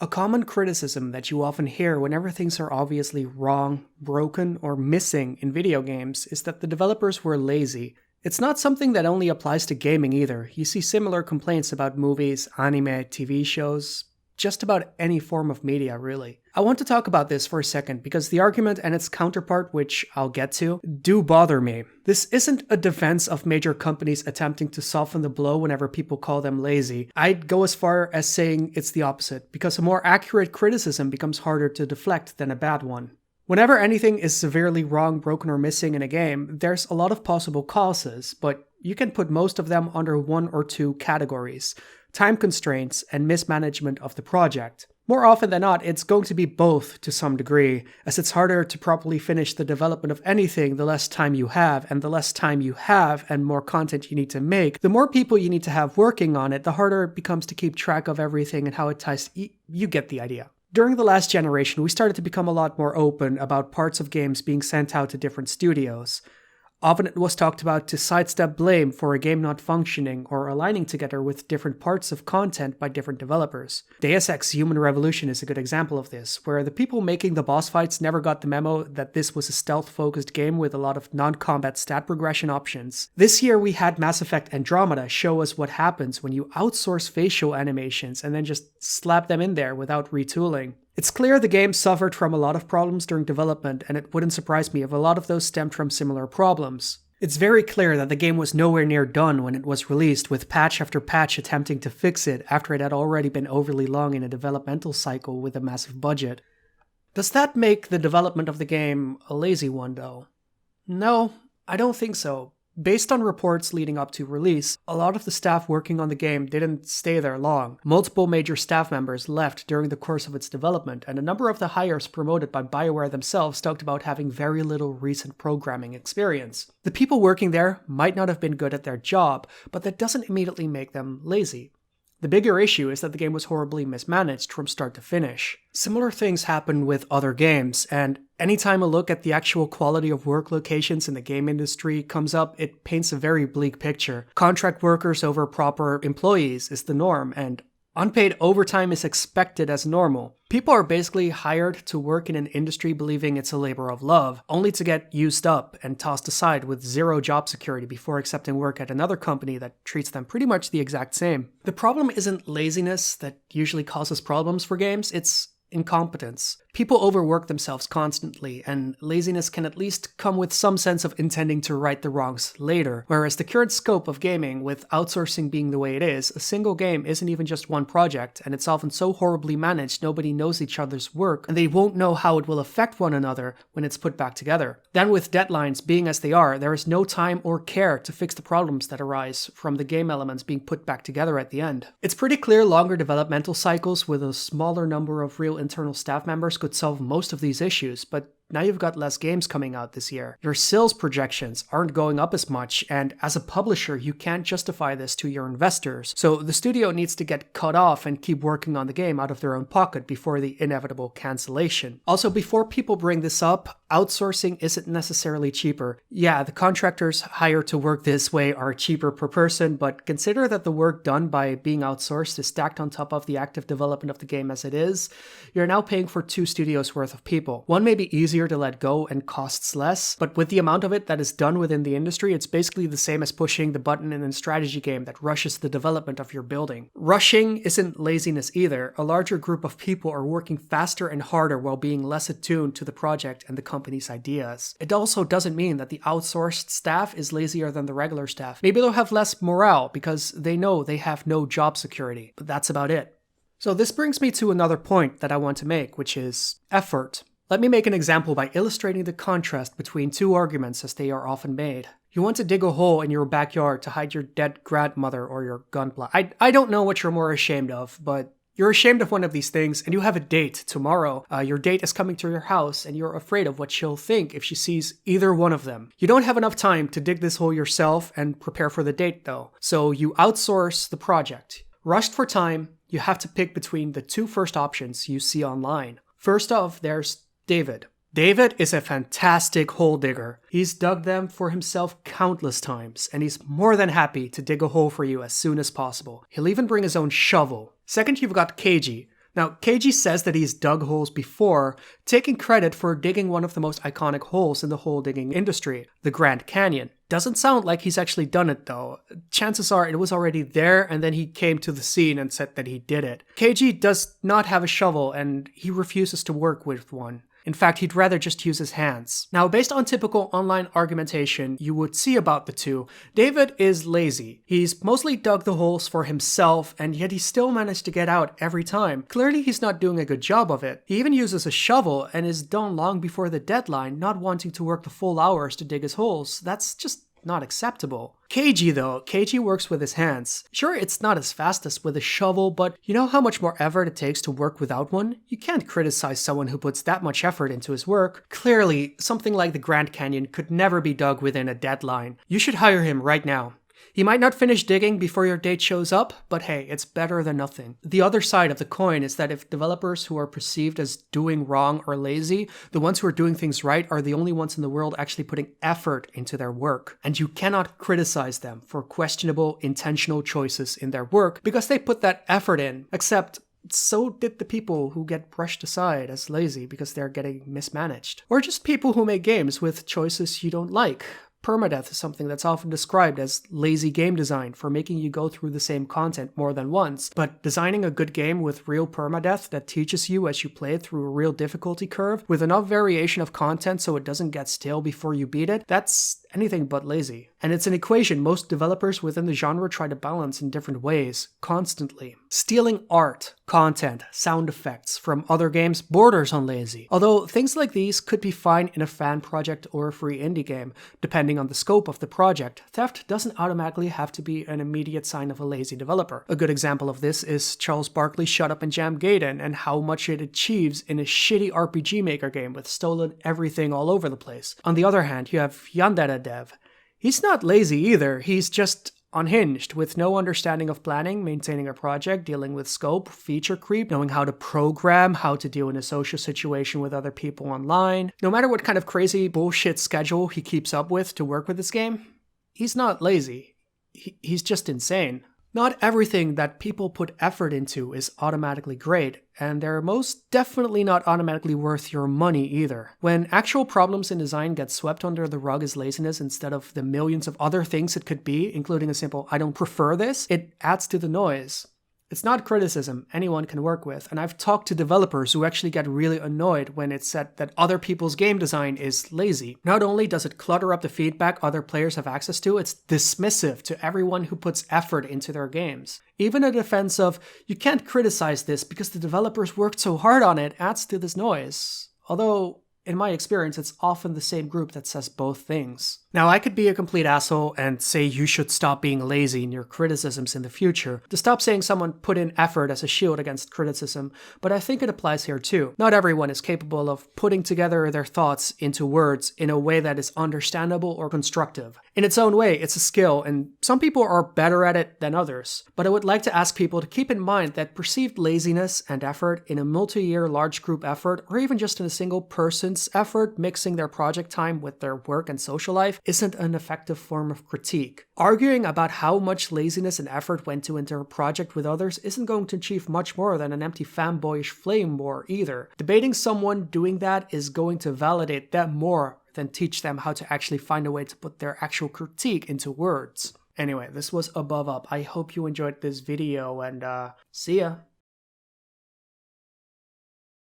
A common criticism that you often hear whenever things are obviously wrong, broken, or missing in video games is that the developers were lazy. It's not something that only applies to gaming either. You see similar complaints about movies, anime, TV shows, just about any form of media, really. I want to talk about this for a second because the argument and its counterpart, which I'll get to, do bother me. This isn't a defense of major companies attempting to soften the blow whenever people call them lazy. I'd go as far as saying it's the opposite, because a more accurate criticism becomes harder to deflect than a bad one. Whenever anything is severely wrong, broken, or missing in a game, there's a lot of possible causes, but you can put most of them under one or two categories: time constraints and mismanagement of the project. More often than not, it's going to be both to some degree, as it's harder to properly finish the development of anything the less time you have, and the less time you have and more content you need to make, the more people you need to have working on it, the harder it becomes to keep track of everything and how it ties. You get the idea. During the last generation, we started to become a lot more open about parts of games being sent out to different studios. Often it was talked about to sidestep blame for a game not functioning or aligning together with different parts of content by different developers. Deus Ex Human Revolution is a good example of this, where the people making the boss fights never got the memo that this was a stealth-focused game with a lot of non-combat stat progression options. This year we had Mass Effect Andromeda show us what happens when you outsource facial animations and then just slap them in there without retooling. It's clear the game suffered from a lot of problems during development, and it wouldn't surprise me if a lot of those stemmed from similar problems. It's very clear that the game was nowhere near done when it was released, with patch after patch attempting to fix it after it had already been overly long in a developmental cycle with a massive budget. Does that make the development of the game a lazy one, though? No, I don't think so. Based on reports leading up to release, a lot of the staff working on the game didn't stay there long. Multiple major staff members left during the course of its development, and a number of the hires promoted by BioWare themselves talked about having very little recent programming experience. The people working there might not have been good at their job, but that doesn't immediately make them lazy. The bigger issue is that the game was horribly mismanaged from start to finish. Similar things happen with other games, and anytime a look at the actual quality of work locations in the game industry comes up, it paints a very bleak picture. Contract workers over proper employees is the norm, and unpaid overtime is expected as normal. People are basically hired to work in an industry believing it's a labor of love, only to get used up and tossed aside with zero job security before accepting work at another company that treats them pretty much the exact same. The problem isn't laziness that usually causes problems for games, it's incompetence. People overwork themselves constantly, and laziness can at least come with some sense of intending to right the wrongs later. Whereas the current scope of gaming, with outsourcing being the way it is, a single game isn't even just one project, and it's often so horribly managed nobody knows each other's work, and they won't know how it will affect one another when it's put back together. Then with deadlines being as they are, there is no time or care to fix the problems that arise from the game elements being put back together at the end. It's pretty clear longer developmental cycles with a smaller number of real internal staff members could solve most of these issues, but now you've got less games coming out this year. Your sales projections aren't going up as much, and as a publisher, you can't justify this to your investors. So the studio needs to get cut off and keep working on the game out of their own pocket before the inevitable cancellation. Also, before people bring this up, outsourcing isn't necessarily cheaper. Yeah, the contractors hired to work this way are cheaper per person, but consider that the work done by being outsourced is stacked on top of the active development of the game as it is. You're now paying for 2 studios worth of people. One may be easier to let go and costs less, but with the amount of it that is done within the industry, it's basically the same as pushing the button in a strategy game that rushes the development of your building. Rushing isn't laziness either. A larger group of people are working faster and harder while being less attuned to the project and the company's ideas. It also doesn't mean that the outsourced staff is lazier than the regular staff. Maybe they'll have less morale because they know they have no job security, but that's about it. So this brings me to another point that I want to make, which is effort. Let me make an example by illustrating the contrast between 2 arguments as they are often made. You want to dig a hole in your backyard to hide your dead grandmother or your gunpla. I don't know what you're more ashamed of, but you're ashamed of one of these things and you have a date tomorrow. Your date is coming to your house and you're afraid of what she'll think if she sees either one of them. You don't have enough time to dig this hole yourself and prepare for the date though, so you outsource the project. Rushed for time, you have to pick between the 2 first options you see online. First off, there's David. David is a fantastic hole digger. He's dug them for himself countless times, and he's more than happy to dig a hole for you as soon as possible. He'll even bring his own shovel. Second, you've got Keiji, Now, KG says that he's dug holes before, taking credit for digging one of the most iconic holes in the hole digging industry, the Grand Canyon. Doesn't sound like he's actually done it though. Chances are it was already there and then he came to the scene and said that he did it. KG does not have a shovel and he refuses to work with one. In fact, he'd rather just use his hands. Now, based on typical online argumentation you would see about the two, David is lazy. He's mostly dug the holes for himself, and yet he still managed to get out every time. Clearly, he's not doing a good job of it. He even uses a shovel and is done long before the deadline, not wanting to work the full hours to dig his holes. That's just not acceptable. KG though, KG works with his hands. Sure, it's not as fast as with a shovel, but you know how much more effort it takes to work without one? You can't criticize someone who puts that much effort into his work. Clearly, something like the Grand Canyon could never be dug within a deadline. You should hire him right now. He might not finish digging before your date shows up, but hey, it's better than nothing. The other side of the coin is that if developers who are perceived as doing wrong or lazy, the ones who are doing things right are the only ones in the world actually putting effort into their work. And you cannot criticize them for questionable, intentional choices in their work because they put that effort in, except so did the people who get brushed aside as lazy because they're getting mismanaged. Or just people who make games with choices you don't like. Permadeath is something that's often described as lazy game design for making you go through the same content more than once. But designing a good game with real permadeath that teaches you as you play it through a real difficulty curve with enough variation of content so it doesn't get stale before you beat it, that's anything but lazy. And it's an equation most developers within the genre try to balance in different ways, constantly. Stealing art, content, sound effects from other games borders on lazy. Although things like these could be fine in a fan project or a free indie game, depending on the scope of the project, theft doesn't automatically have to be an immediate sign of a lazy developer. A good example of this is Charles Barkley's Shut Up and Jam Gaiden and how much it achieves in a shitty RPG Maker game with stolen everything all over the place. On the other hand, you have Yandere Dev. He's not lazy either, he's just unhinged, with no understanding of planning, maintaining a project, dealing with scope, feature creep, knowing how to program, how to deal in a social situation with other people online. No matter what kind of crazy bullshit schedule he keeps up with to work with this game, he's not lazy. He's just insane. Not everything that people put effort into is automatically great, and they're most definitely not automatically worth your money either. When actual problems in design get swept under the rug as laziness instead of the millions of other things it could be, including a simple "I don't prefer this," it adds to the noise. It's not criticism anyone can work with, and I've talked to developers who actually get really annoyed when it's said that other people's game design is lazy. Not only does it clutter up the feedback other players have access to, it's dismissive to everyone who puts effort into their games. Even a defense of, you can't criticize this because the developers worked so hard on it, adds to this noise. Although, in my experience, it's often the same group that says both things. Now, I could be a complete asshole and say you should stop being lazy in your criticisms in the future, to stop saying someone put in effort as a shield against criticism, but I think it applies here too. Not everyone is capable of putting together their thoughts into words in a way that is understandable or constructive. In its own way, it's a skill, and some people are better at it than others. But I would like to ask people to keep in mind that perceived laziness and effort in a multi-year large group effort, or even just in a single person's effort mixing their project time with their work and social life, isn't an effective form of critique. Arguing about how much laziness and effort went into a project with others isn't going to achieve much more than an empty fanboyish flame war either. Debating someone doing that is going to validate them more than teach them how to actually find a way to put their actual critique into words. Anyway, this was AboveUp. I hope you enjoyed this video and see ya.